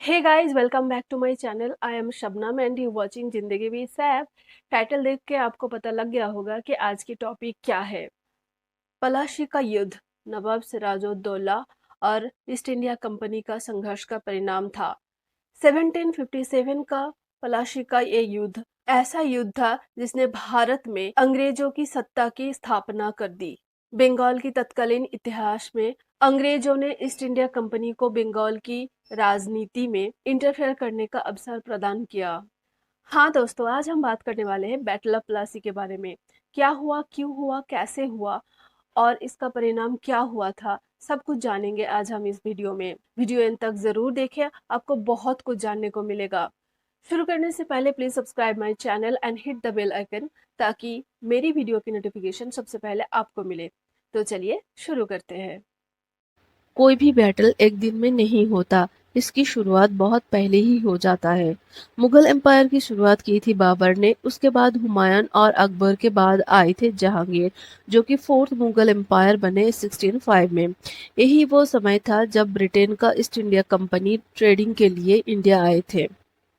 Hey guys, welcome back to my channel. I am Shabnam and you watching Zindagi with Saif. Title देख के आपको पता लग गया होगा कि आज की टॉपिक क्या है। पलाशी का युद्ध नवाब सिराजुद्दौला और ईस्ट इंडिया कंपनी का संघर्ष का परिणाम था। 1757 का पलाशी का ये युद्ध ऐसा युद्ध था जिसने भारत में अंग्रेजों की सत्ता की स्थापना कर दी। बंगाल की तत्कालीन इतिहास में अंग्रेजों ने ईस्ट इंडिया कंपनी को बंगाल की राजनीति में इंटरफेयर करने का अवसर प्रदान किया। हाँ दोस्तों, आज हम बात करने वाले हैं बैटल ऑफ प्लासी के बारे में। क्या हुआ, क्यों हुआ, कैसे हुआ और इसका परिणाम क्या हुआ था, सब कुछ जानेंगे आज हम इस वीडियो में। वीडियो एंड तक जरूर देखें, आपको बहुत कुछ जानने को मिलेगा। शुरू करने से पहले please subscribe my channel and hit the bell icon ताकि मेरी वीडियो की नोटिफिकेशन सबसे पहले आपको मिले। तो चलिए शुरू करते हैं। कोई भी बैटल एक दिन में नहीं होता। इसकी शुरुआत बहुत पहले ही हो जाता है। मुगल एम्पायर की शुरुआत की थी बाबर ने, उसके बाद हुमायूं और अकबर के बाद आए थे जहांगीर, जो कि फोर्थ मुगल एम्पायर बने 1605 में। यही वो समय था जब ब्रिटेन का ईस्ट इंडिया कंपनी ट्रेडिंग के लिए इंडिया आए थे।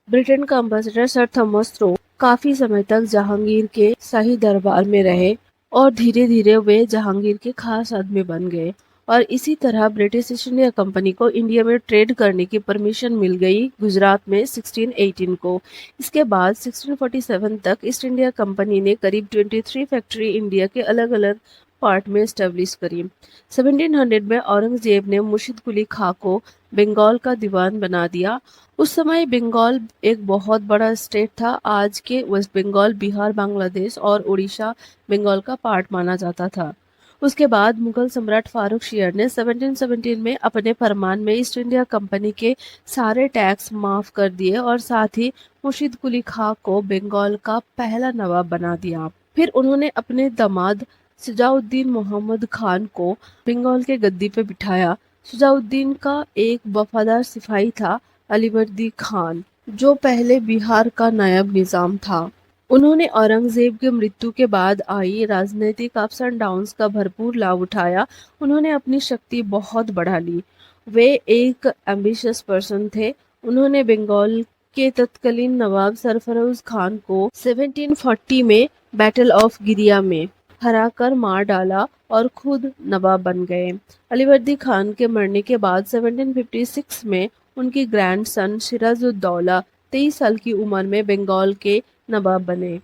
ब्रिटेन का अम्बेसडर सर थॉमस थ्रो काफी समय तक जहांगीर के शाही दरबार में रहे और धीरे धीरे वे जहांगीर के खास आदमी बन गए और इसी तरह ब्रिटिश ईस्ट इंडिया कंपनी को इंडिया में ट्रेड करने की परमिशन मिल गई गुजरात में 1618 को। इसके बाद 1647 तक ईस्ट इंडिया कंपनी ने करीब 23 फैक्ट्री इंडिया के अलग अलग पार्ट में स्टेब्लिश करी। 1700 में औरंगजेब ने मुर्शिद कुली खां को बंगाल का दीवान बना दिया। उस समय बंगाल एक बहुत बड़ा स्टेट था। आज के वेस्ट बंगाल, बिहार, बांग्लादेश और उड़ीसा बंगाल का पार्ट माना जाता था। उसके बाद मुगल सम्राट फारूक शेर ने 1717 में अपने फरमान में ईस्ट इंडिया कंपनी के सारे टैक्स माफ कर दिए और साथ ही मुर्शिद कुली खां को बंगाल का पहला नवाब बना दिया। फिर उन्होंने अपने दामाद शुजाउद्दीन मोहम्मद खान को बंगाल के गद्दी पे बिठाया। शुजाउद्दीन का एक वफादार सिपाही था अलीवर्दी खान, जो पहले बिहार का नायब निजाम था। उन्होंने औरंगजेब की मृत्यु के बाद आई राजनीतिक अप्स एंड डाउन्स का भरपूर लाभ उठाया। उन्होंने अपनी शक्ति बहुत बढ़ा ली। वे एक एम्बिशियस पर्सन थे। उन्होंने बंगाल के तत्कालीन नवाब सरफरोज खान को 1740 में बैटल ऑफ गिरिया में हराकर मार डाला और खुद नवाब बन गए। अलीवर्दी खान के मरने के बाद 1756 में उनकी ग्रैंडसन सिराजुद्दौला 23 साल की उम्र में बंगाल के नवाब बने।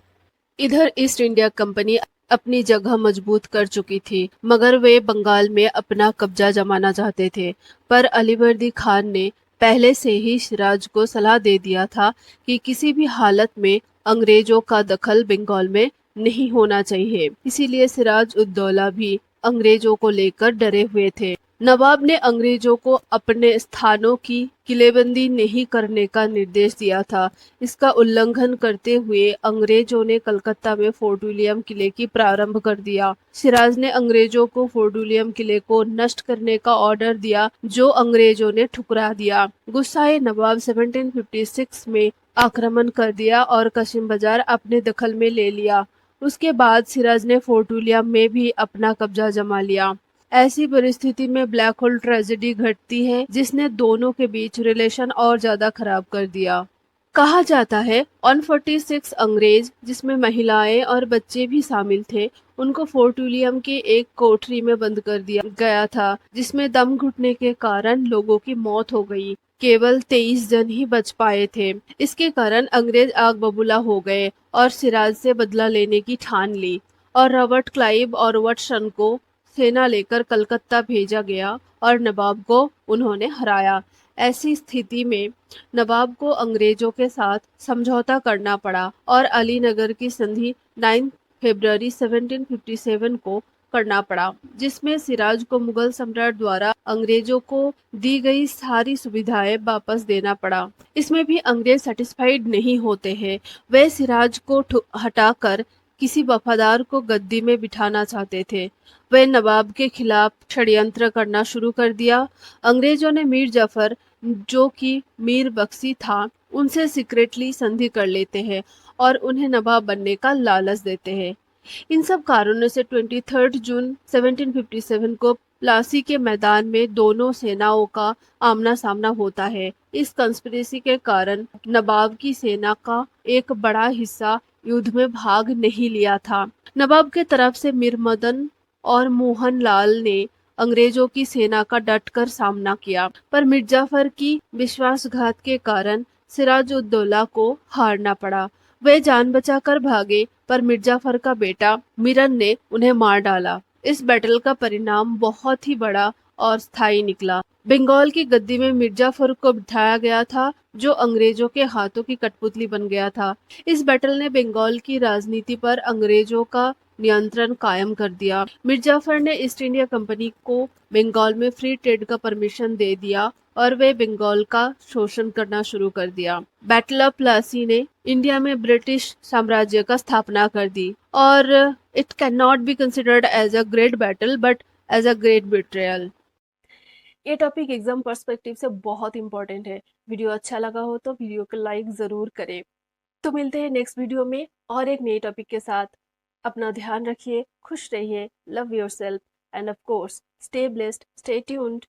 इधर ईस्ट इंडिया कंपनी अपनी जगह मजबूत कर चुकी थी, मगर वे बंगाल में अपना कब्जा जमाना चाहते थे। पर अलीवर्दी खान ने पहले से ही सिराज को सलाह दे दिया था कि किसी भी हालत में अंग्रेजों का दखल बंगाल में नहीं होना चाहिए। इसीलिए सिराज उद्दौला भी अंग्रेजों को लेकर डरे हुए थे। नवाब ने अंग्रेजों को अपने स्थानों की किलेबंदी नहीं करने का निर्देश दिया था। इसका उल्लंघन करते हुए अंग्रेजों ने कलकत्ता में फोर्ट विलियम किले की प्रारंभ कर दिया। सिराज ने अंग्रेजों को फोर्ट विलियम किले को नष्ट करने का ऑर्डर दिया, जो अंग्रेजों ने ठुकरा दिया। गुस्साए नवाब 1756 में आक्रमण कर दिया और कशिम बाजार अपने दखल में ले लिया। उसके बाद सिराज ने फोर्ट विलियम में भी अपना कब्जा जमा लिया। ऐसी परिस्थिति में ब्लैक होल ट्रेजेडी घटती है, जिसने दोनों के बीच रिलेशन और ज्यादा खराब कर दिया। कहा जाता है 146 अंग्रेज, जिसमें महिलाएं और बच्चे भी शामिल थे, उनको फोर्ट विलियम के एक कोठरी में बंद कर दिया गया था, जिसमें दम घुटने के कारण लोगों की मौत हो गई। केवल 23 जन ही बच पाए थे। इसके कारण अंग्रेज आग बबूला हो गए और सिराज से बदला लेने की ठान ली और रॉबर्ट क्लाइव और वाटसन को सेना लेकर कलकत्ता भेजा गया और नवाब को उन्होंने हराया। ऐसी स्थिति में नवाब को अंग्रेजों के साथ समझौता करना पड़ा और अलीनगर की संधि 9 फरवरी 1757 को करना पड़ा, जिसमें सिराज को मुगल सम्राट द्वारा अंग्रेजों को दी गई सारी सुविधाएं वापस देना पड़ा। इसमें भी अंग्रेज सेटिस्फाइड नहीं होते हैं। वे सिराज को हटाकर किसी वफादार को गद्दी में बिठाना चाहते थे। वे नवाब के खिलाफ षड्यंत्र करना शुरू कर दिया। अंग्रेजों ने मीर जाफर, जो कि मीर बख्शी था, उनसे सीक्रेटली संधि कर लेते हैं और उन्हें नवाब बनने का लालच देते हैं। इन सब कारणों से 23 जून 1757 को प्लासी के मैदान में दोनों सेनाओं का आमना सामना होता है। इस कंस्पिरेसी के कारण नवाब की सेना का एक बड़ा हिस्सा युद्ध में भाग नहीं लिया था। नवाब के तरफ से मीर मदन और मोहन लाल ने अंग्रेजों की सेना का डटकर सामना किया, पर मिर्जाफर की विश्वासघात के कारण सिराजुद्दौला को हारना पड़ा। वे जान बचाकर भागे, पर मिर्जाफर का बेटा मिरन ने उन्हें मार डाला। इस बैटल का परिणाम बहुत ही बड़ा और स्थायी निकला। बंगाल की गद्दी में मिर्जाफर को बिठाया गया था, जो अंग्रेजों के हाथों की कठपुतली बन गया था। इस बैटल ने बंगाल की राजनीति पर अंग्रेजों का नियंत्रण कायम कर दिया। मिर्जाफर ने ईस्ट इंडिया कंपनी को बंगाल में फ्री ट्रेड का परमिशन दे दिया और वे बंगाल का शोषण करना शुरू कर दिया। बैटल ऑफ प्लासी ने इंडिया में ब्रिटिश साम्राज्य का स्थापना कर दी और it can not be considered as a great battle but as a great betrayal. ये टॉपिक एग्जाम पर्सपेक्टिव से बहुत इंपॉर्टेंट है। वीडियो अच्छा लगा हो तो वीडियो को लाइक जरूर करें। तो मिलते हैं नेक्स्ट वीडियो में और एक नए टॉपिक के साथ। अपना ध्यान रखिए, खुश रहिए, love yourself end of course stay blessed, stay tuned.